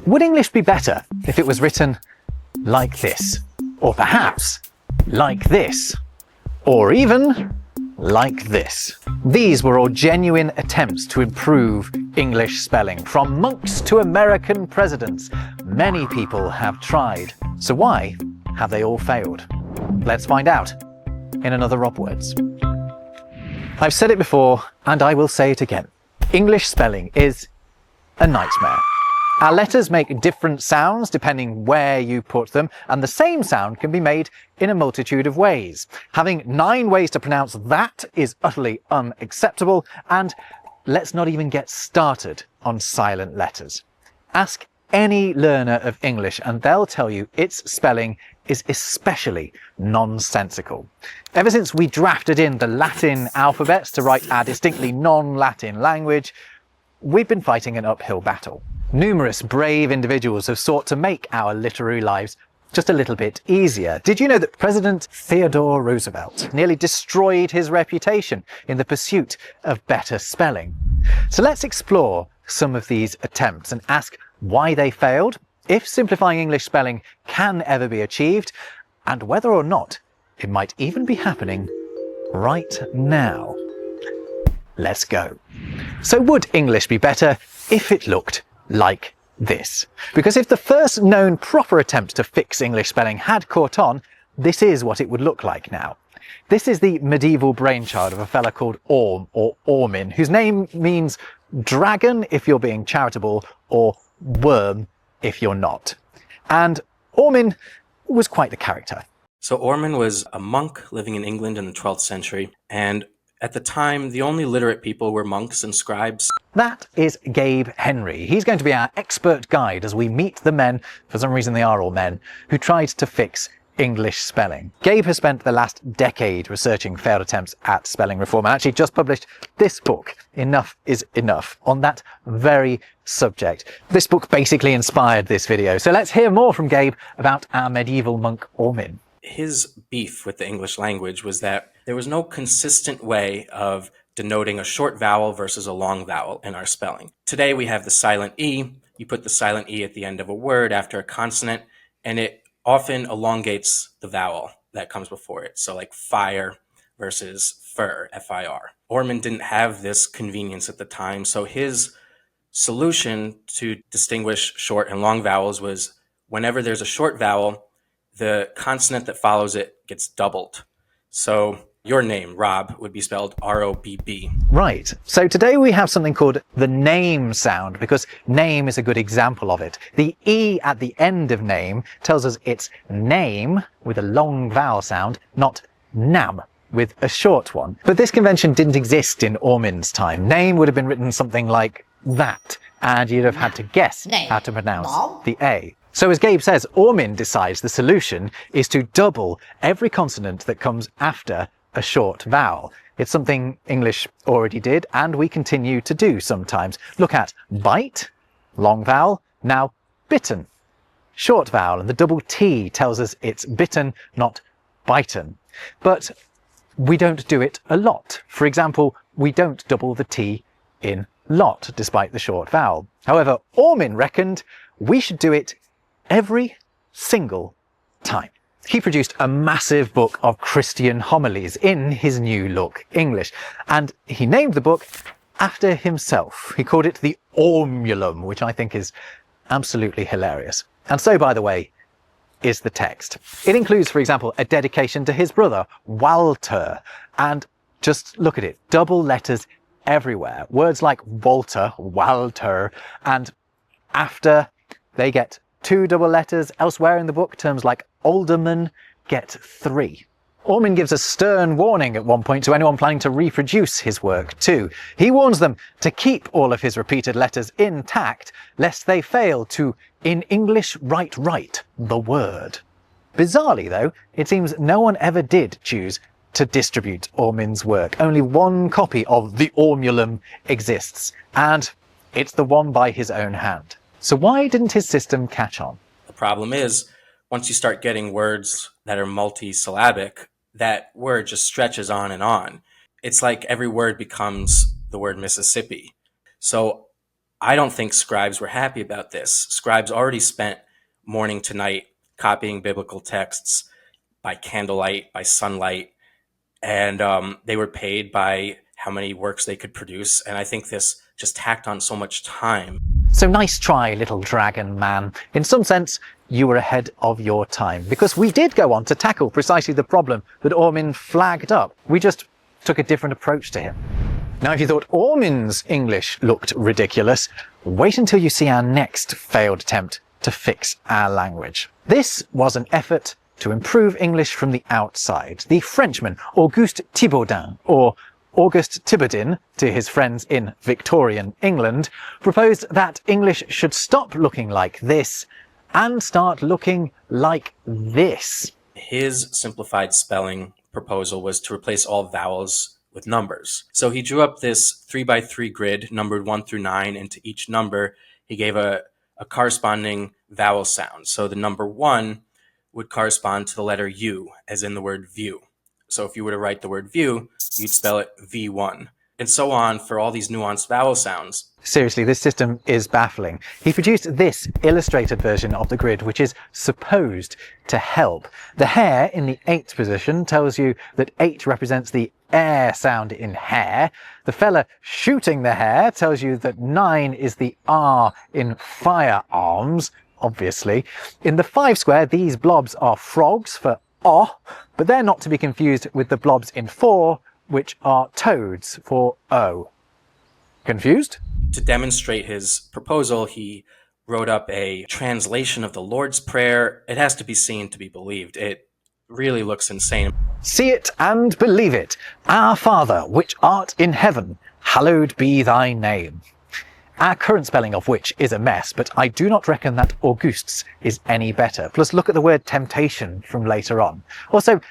Would English be better if it was written like this? Or perhaps like this? Or even like this? These were all genuine attempts to improve English spelling. From monks to American presidents, many people have tried. So why have they all failed? Let's find out in another Rob Words. I've said it before, and I will say it again. English spelling is a nightmare. Our letters make different sounds depending where you put them, and the same sound can be made in a multitude of ways. Having 9 ways to pronounce that is utterly unacceptable, and let's not even get started on silent letters. Ask any learner of English and they'll tell you its spelling is especially nonsensical. Ever since we drafted in the Latin alphabets to write our distinctly non-Latin language, we've been fighting an uphill battle. Numerous brave individuals have sought to make our literary lives just a little bit easier. Did you know that President Theodore Roosevelt nearly destroyed his reputation in the pursuit of better spelling? So let's explore some of these attempts and ask why they failed, if simplifying English spelling can ever be achieved, and whether or not it might even be happening right now. Let's go. So would English be better if it looked like this? Because if the first known proper attempt to fix English spelling had caught on, this is what it would look like now. This is the medieval brainchild of a fella called Orm, or Orrmin, whose name means dragon if you're being charitable, or worm if you're not. And Orrmin was quite the character. So Orrmin was a monk living in England in the 12th century, and at the time, the only literate people were monks and scribes. That is Gabe Henry. He's going to be our expert guide as we meet the men, for some reason they are all men, who tried to fix English spelling. Gabe has spent the last decade researching failed attempts at spelling reform and actually just published this book, Enough is Enough, on that very subject. This book basically inspired this video, so let's hear more from Gabe about our medieval monk Orrmin. His beef with the English language was that there was no consistent way of denoting a short vowel versus a long vowel in our spelling. Today we have the silent E. You put the silent E at the end of a word after a consonant, and it often elongates the vowel that comes before it. So like fire versus fir, F-I-R. Orrmin didn't have this convenience at the time, so his solution to distinguish short and long vowels was whenever there's a short vowel, the consonant that follows it gets doubled. So your name, Rob, would be spelled R-O-B-B. Right. So today we have something called the name sound, because name is a good example of it. The E at the end of name tells us it's name with a long vowel sound, not nam with a short one. But this convention didn't exist in Orrmin's time. Name would have been written something like that, and you'd have had to guess how to pronounce the A. So as Gabe says, Orrmin decides the solution is to double every consonant that comes after a short vowel. It's something English already did, and we continue to do sometimes. Look at bite, long vowel, now bitten, short vowel, and the double T tells us it's bitten, not biten. But we don't do it a lot. For example, we don't double the T in lot, despite the short vowel. However, Orrmin reckoned we should do it every single time. He produced a massive book of Christian homilies in his new look English, and he named the book after himself. He called it the Ormulum, which I think is absolutely hilarious. And so, by the way, is the text. It includes, for example, a dedication to his brother, Walter, and just look at it, double letters everywhere. Words like Walter, Walter, and after they get 2 double letters. Elsewhere in the book, terms like alderman get 3. Orrmin gives a stern warning at one point to anyone planning to reproduce his work too. He warns them to keep all of his repeated letters intact, lest they fail to, in English, write right the word. Bizarrely though, it seems no one ever did choose to distribute Orrmin's work. Only one copy of the Ormulum exists, and it's the one by his own hand. So why didn't his system catch on? The problem is, once you start getting words that are multisyllabic, that word just stretches on and on. It's like every word becomes the word Mississippi. So I don't think scribes were happy about this. Scribes already spent morning to night copying biblical texts by candlelight, by sunlight, and they were paid by how many works they could produce. And I think this just tacked on so much time. So nice try, little dragon man. In some sense, you were ahead of your time, because we did go on to tackle precisely the problem that Orrmin flagged up. We just took a different approach to him. Now, if you thought Orrmin's English looked ridiculous, wait until you see our next failed attempt to fix our language. This was an effort to improve English from the outside. The Frenchman Auguste Thibaudein, or Auguste Thibaudein to his friends in Victorian England, proposed that English should stop looking like this and start looking like this. His simplified spelling proposal was to replace all vowels with numbers. So he drew up this 3x3 grid, numbered 1 through 9, and to each number he gave a corresponding vowel sound. So the number 1 would correspond to the letter U, as in the word view. So if you were to write the word view, you'd spell it V1, and so on for all these nuanced vowel sounds. Seriously, this system is baffling. He produced this illustrated version of the grid, which is supposed to help. The hair in the 8th position tells you that 8 represents the air sound in hair. The fella shooting the hare tells you that 9 is the R in firearms, obviously. In the 5 square, these blobs are frogs for O, but they're not to be confused with the blobs in 4, which are toads for O. Confused? To demonstrate his proposal, he wrote up a translation of the Lord's Prayer. It has to be seen to be believed. It really looks insane. See it and believe it. Our Father, which art in heaven, hallowed be thy name. Our current spelling of which is a mess, but I do not reckon that Auguste's is any better. Plus, look at the word temptation from later on. Also,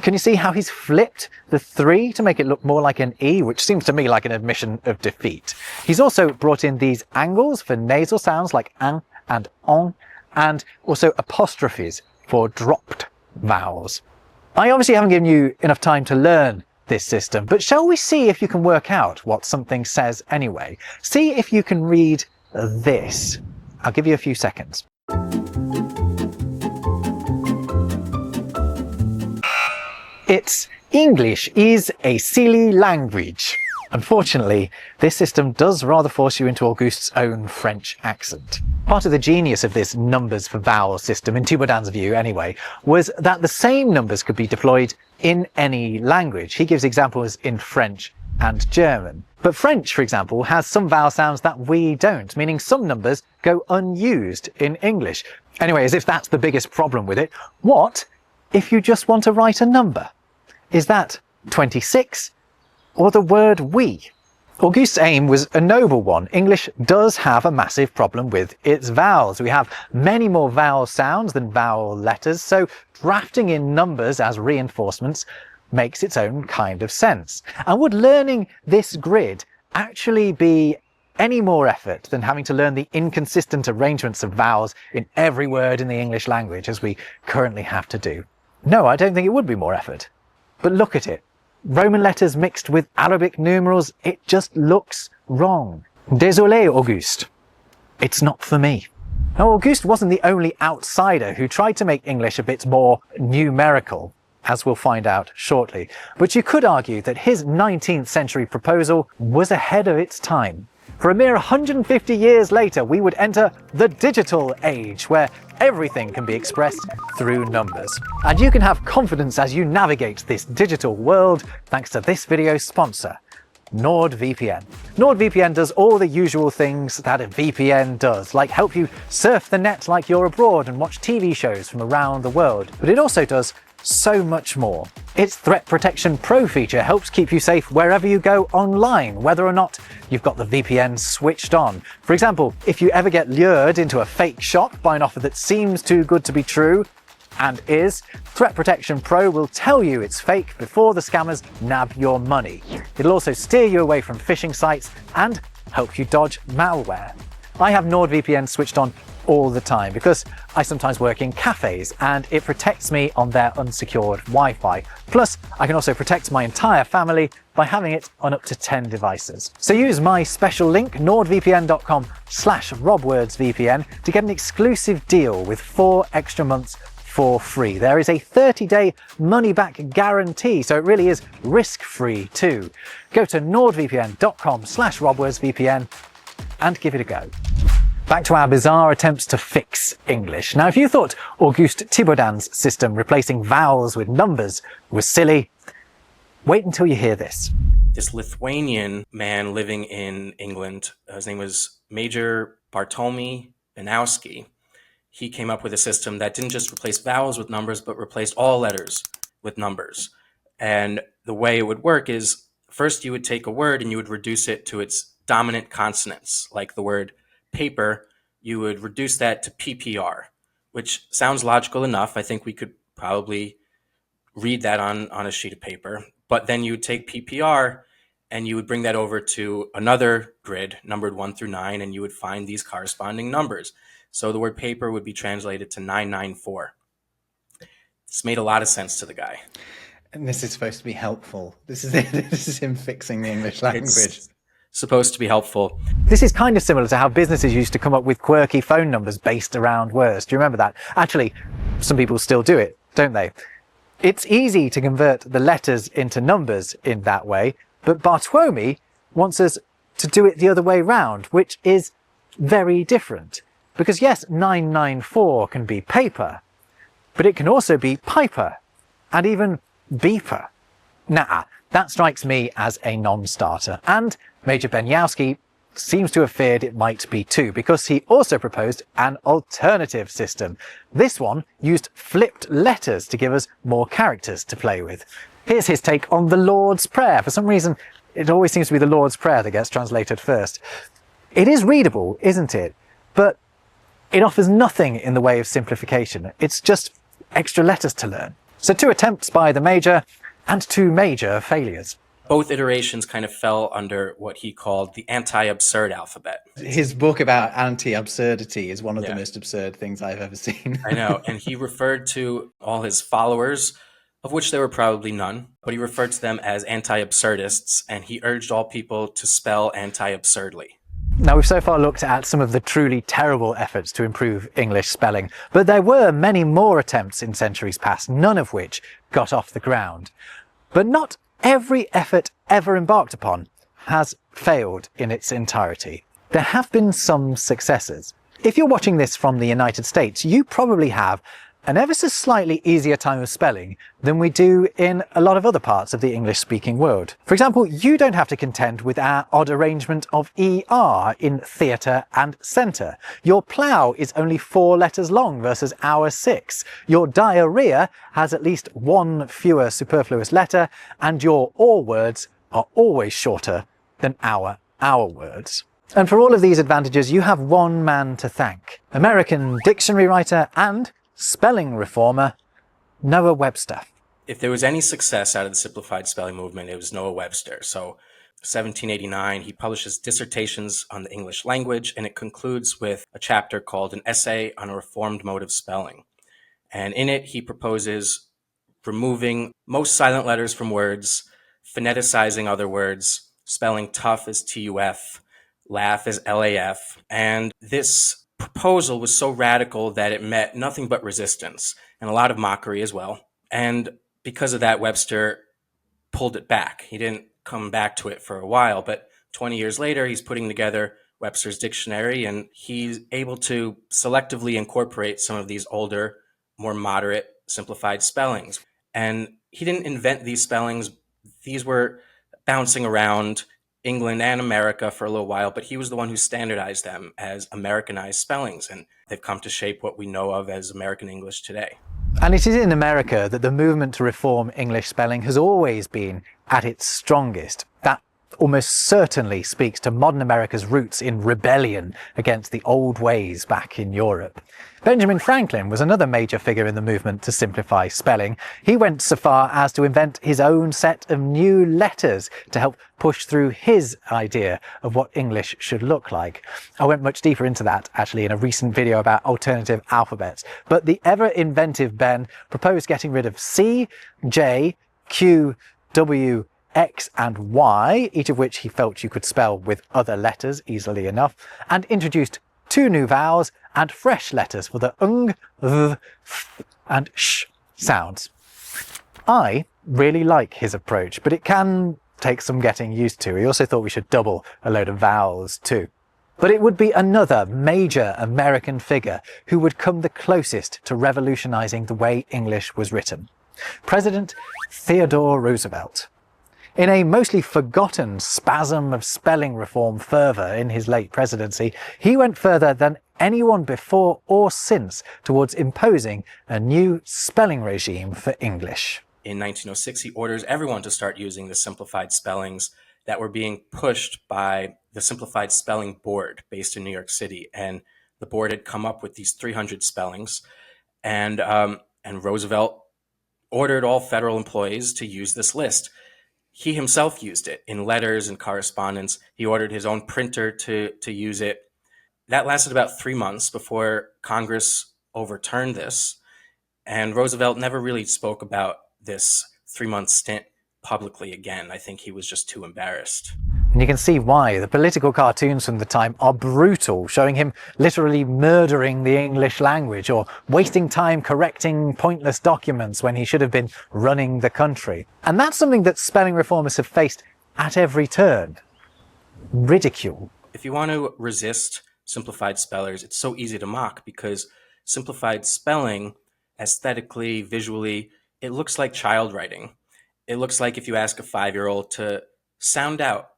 can you see how he's flipped the 3 to make it look more like an E, which seems to me like an admission of defeat? He's also brought in these angles for nasal sounds like an and on, and also apostrophes for dropped vowels. I obviously haven't given you enough time to learn this system, but shall we see if you can work out what something says anyway? See if you can read this. I'll give you a few seconds. It's English is a silly language. Unfortunately, this system does rather force you into Auguste's own French accent. Part of the genius of this numbers for vowels system, in Thibaudain's view anyway, was that the same numbers could be deployed in any language. He gives examples in French and German. But French, for example, has some vowel sounds that we don't, meaning some numbers go unused in English. Anyway, as if that's the biggest problem with it, what if you just want to write a number? Is that 26 or the word we? Auguste's aim was a noble one. English does have a massive problem with its vowels. We have many more vowel sounds than vowel letters, so drafting in numbers as reinforcements makes its own kind of sense. And would learning this grid actually be any more effort than having to learn the inconsistent arrangements of vowels in every word in the English language, as we currently have to do? No, I don't think it would be more effort. But look at it. Roman letters mixed with Arabic numerals, it just looks wrong. Désolé, Auguste. It's not for me. Now, Auguste wasn't the only outsider who tried to make English a bit more numerical, as we'll find out shortly. But you could argue that his 19th century proposal was ahead of its time. For a mere 150 years later, we would enter the digital age, where everything can be expressed through numbers. And you can have confidence as you navigate this digital world thanks to this video's sponsor, NordVPN. NordVPN does all the usual things that a VPN does, like help you surf the net like you're abroad and watch TV shows from around the world. But it also does so much more. Its Threat Protection Pro feature helps keep you safe wherever you go online, whether or not you've got the VPN switched on. For example, if you ever get lured into a fake shop by an offer that seems too good to be true, and is, Threat Protection Pro will tell you it's fake before the scammers nab your money. It'll also steer you away from phishing sites and help you dodge malware. I have NordVPN switched on all the time because I sometimes work in cafes and it protects me on their unsecured Wi-Fi. Plus, I can also protect my entire family by having it on up to 10 devices. So use my special link, nordvpn.com/robwordsvpn, to get an exclusive deal with 4 extra months for free. There is a 30-day money-back guarantee, so it really is risk-free too. Go to nordvpn.com/robwordsvpn and give it a go. Back to our bizarre attempts to fix English. Now, if you thought Auguste Thibaudean's system replacing vowels with numbers was silly, wait until you hear this. This Lithuanian man living in England, his name was Major Bartłomiej Banowski. He came up with a system that didn't just replace vowels with numbers, but replaced all letters with numbers. And the way it would work is, first you would take a word and you would reduce it to its dominant consonants, like the word paper. You would reduce that to PPR, which sounds logical enough. I think we could probably read that on a sheet of paper. But then you would take PPR and you would bring that over to another grid numbered 1 through 9, and you would find these corresponding numbers. So the word paper would be translated to 994. This made a lot of sense to the guy. And this is supposed to be helpful. This is him fixing the English language. It's supposed to be helpful. This is kind of similar to how businesses used to come up with quirky phone numbers based around words. Do you remember that? Actually, some people still do it, don't they? It's easy to convert the letters into numbers in that way, but Bartłomiej wants us to do it the other way round, which is very different. Because yes, 994 can be paper, but it can also be piper and even beeper. Nah, that strikes me as a non-starter. And Major Banowski seems to have feared it might be too, because he also proposed an alternative system. This one used flipped letters to give us more characters to play with. Here's his take on the Lord's Prayer. For some reason, it always seems to be the Lord's Prayer that gets translated first. It is readable, isn't it? But it offers nothing in the way of simplification. It's just extra letters to learn. So 2 attempts by the Major and 2 major failures. Both iterations kind of fell under what he called the anti-absurd alphabet. His book about anti-absurdity is one of the most absurd things I've ever seen. I know. And he referred to all his followers, of which there were probably none, but he referred to them as anti-absurdists, and he urged all people to spell anti-absurdly. Now, we've so far looked at some of the truly terrible efforts to improve English spelling, but there were many more attempts in centuries past, none of which got off the ground. But not every effort ever embarked upon has failed in its entirety. There have been some successes. If you're watching this from the United States, you probably have an ever so slightly easier time of spelling than we do in a lot of other parts of the English-speaking world. For example, you don't have to contend with our odd arrangement of ER in theatre and centre. Your plough is only 4 letters long versus our 6. Your diarrhea has at least 1 fewer superfluous letter, and your or words are always shorter than our words. And for all of these advantages, you have one man to thank. American dictionary writer and spelling reformer, Noah Webster. If there was any success out of the simplified spelling movement, it was Noah Webster. So 1789, he publishes Dissertations on the English Language, and it concludes with a chapter called An Essay on a Reformed Mode of Spelling. And in it, he proposes removing most silent letters from words, phoneticizing other words, spelling tough as TUF, laugh as LAF, and this proposal was so radical that it met nothing but resistance and a lot of mockery as well. And because of that, Webster pulled it back. He didn't come back to it for a while, but 20 years later, he's putting together Webster's dictionary, and he's able to selectively incorporate some of these older, more moderate, simplified spellings. And he didn't invent these spellings. These were bouncing around England and America for a little while, but he was the one who standardized them as Americanized spellings, and they've come to shape what we know of as American English today. And it is in America that the movement to reform English spelling has always been at its strongest. That almost certainly speaks to modern America's roots in rebellion against the old ways back in Europe. Benjamin Franklin was another major figure in the movement to simplify spelling. He went so far as to invent his own set of new letters to help push through his idea of what English should look like. I went much deeper into that actually in a recent video about alternative alphabets, but the ever-inventive Ben proposed getting rid of C, J, Q, W, X and Y, each of which he felt you could spell with other letters easily enough, and introduced 2 new vowels and fresh letters for the ung, th, th and sh sounds. I really like his approach, but it can take some getting used to. He also thought we should double a load of vowels too. But it would be another major American figure who would come the closest to revolutionizing the way English was written. President Theodore Roosevelt. In a mostly forgotten spasm of spelling reform fervour in his late presidency, he went further than anyone before or since towards imposing a new spelling regime for English. In 1906, he orders everyone to start using the simplified spellings that were being pushed by the Simplified Spelling Board based in New York City. And the board had come up with these 300 spellings, and Roosevelt ordered all federal employees to use this list. He himself used it in letters and correspondence. He ordered his own printer to use it. That lasted about 3 months before Congress overturned this. And Roosevelt never really spoke about this 3-month stint publicly again. I think he was just too embarrassed. And you can see why. The political cartoons from the time are brutal, showing him literally murdering the English language or wasting time correcting pointless documents when he should have been running the country. And that's something that spelling reformers have faced at every turn. Ridicule. If you want to resist simplified spellers, it's so easy to mock because simplified spelling, aesthetically, visually, it looks like child writing. It looks like if you ask a 5-year-old to sound out,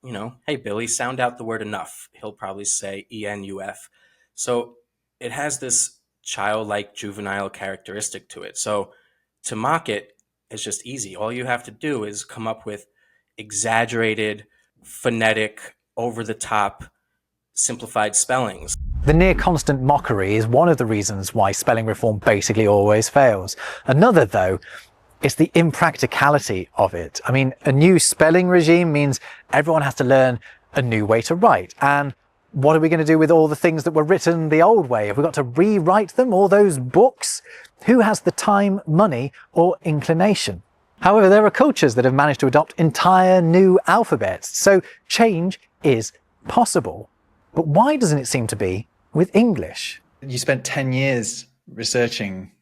hey, Billy, sound out the word enough. He'll probably say ENUF. So it has this childlike, juvenile characteristic to it. So to mock it is just easy. All you have to do is come up with exaggerated, phonetic, over-the-top, simplified spellings. The near constant mockery is one of the reasons why spelling reform basically always fails. Another, though, is the impracticality of it. I mean, a new spelling regime means everyone has to learn a new way to write. And what are we going to do with all the things that were written the old way? Have we got to rewrite them, all those books? Who has the time, money, or inclination? However, there are cultures that have managed to adopt entire new alphabets, so change is possible. But why doesn't it seem to be with English? You spent 10 years researching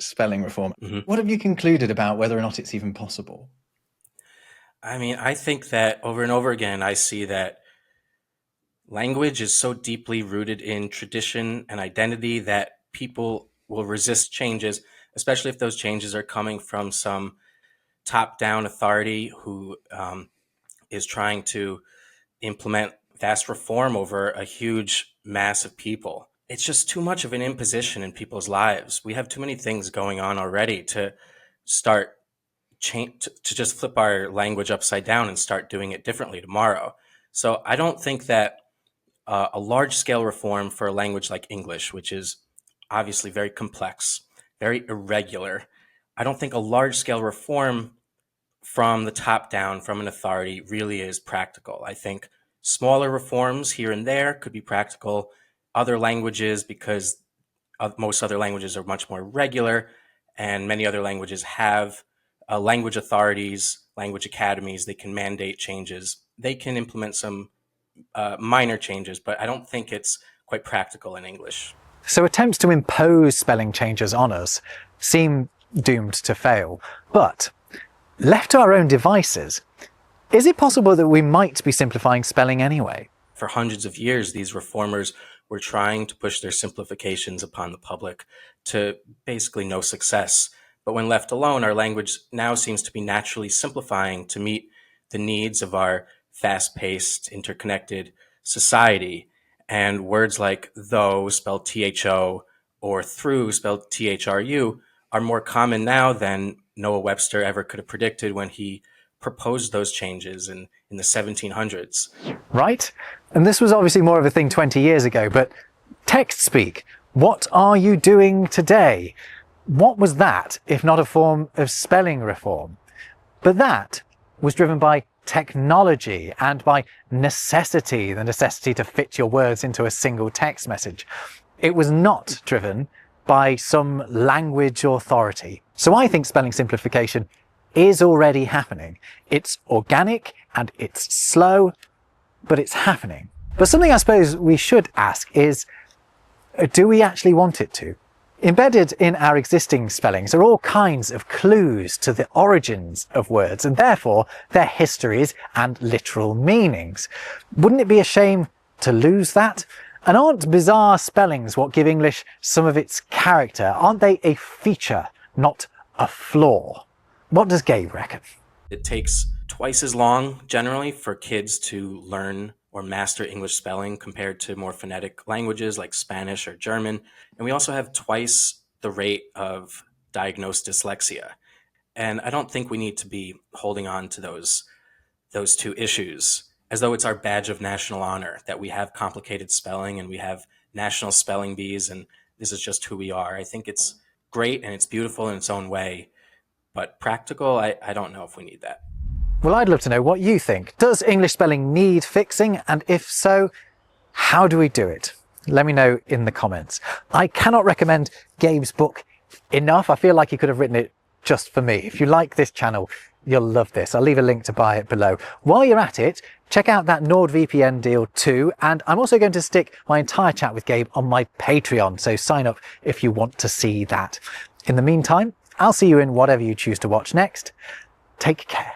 spelling reform. Mm-hmm. What have you concluded about whether or not it's even possible? I mean, I think that over and over again, I see that language is so deeply rooted in tradition and identity that people will resist changes, especially if those changes are coming from some top-down authority who is trying to implement vast reform over a huge mass of people. It's just too much of an imposition in people's lives. We have too many things going on already to start to just flip our language upside down and start doing it differently tomorrow. So I don't think that a large-scale reform for a language like English, which is obviously very complex, very irregular, I don't think a large-scale reform from the top down, from an authority, really is practical. I think smaller reforms here and there could be practical. Other languages, because most other languages are much more regular, and many other languages have language authorities, language academies. They can mandate changes. They can implement some minor changes, but I don't think it's quite practical in English. So attempts to impose spelling changes on us seem doomed to fail. But left to our own devices, is it possible that we might be simplifying spelling anyway? For hundreds of years, these reformers were trying to push their simplifications upon the public to basically no success. But when left alone, our language now seems to be naturally simplifying to meet the needs of our fast-paced, interconnected society. And words like though, spelled THO, or through, spelled THRU, are more common now than Noah Webster ever could have predicted when he proposed those changes in in the 1700s. Right? And this was obviously more of a thing 20 years ago, but text speak, what are you doing today? What was that if not a form of spelling reform? But that was driven by technology and by necessity, the necessity to fit your words into a single text message. It was not driven by some language authority. So I think spelling simplification is already happening. It's organic and it's slow, but it's happening. But something I suppose we should ask is, do we actually want it to? Embedded in our existing spellings are all kinds of clues to the origins of words and therefore their histories and literal meanings. Wouldn't it be a shame to lose that? And aren't bizarre spellings what give English some of its character? Aren't they a feature, not a flaw? What does Gabe reckon? It takes twice as long generally for kids to learn or master English spelling compared to more phonetic languages like Spanish or German. And we also have twice the rate of diagnosed dyslexia. And I don't think we need to be holding on to those two issues as though it's our badge of national honor that we have complicated spelling and we have national spelling bees and this is just who we are. I think it's great and it's beautiful in its own way, but practical, I don't know if we need that. Well, I'd love to know what you think. Does English spelling need fixing? And if so, how do we do it? Let me know in the comments. I cannot recommend Gabe's book enough. I feel like he could have written it just for me. If you like this channel, you'll love this. I'll leave a link to buy it below. While you're at it, check out that NordVPN deal too. And I'm also going to stick my entire chat with Gabe on my Patreon. So sign up if you want to see that. In the meantime, I'll see you in whatever you choose to watch next. Take care.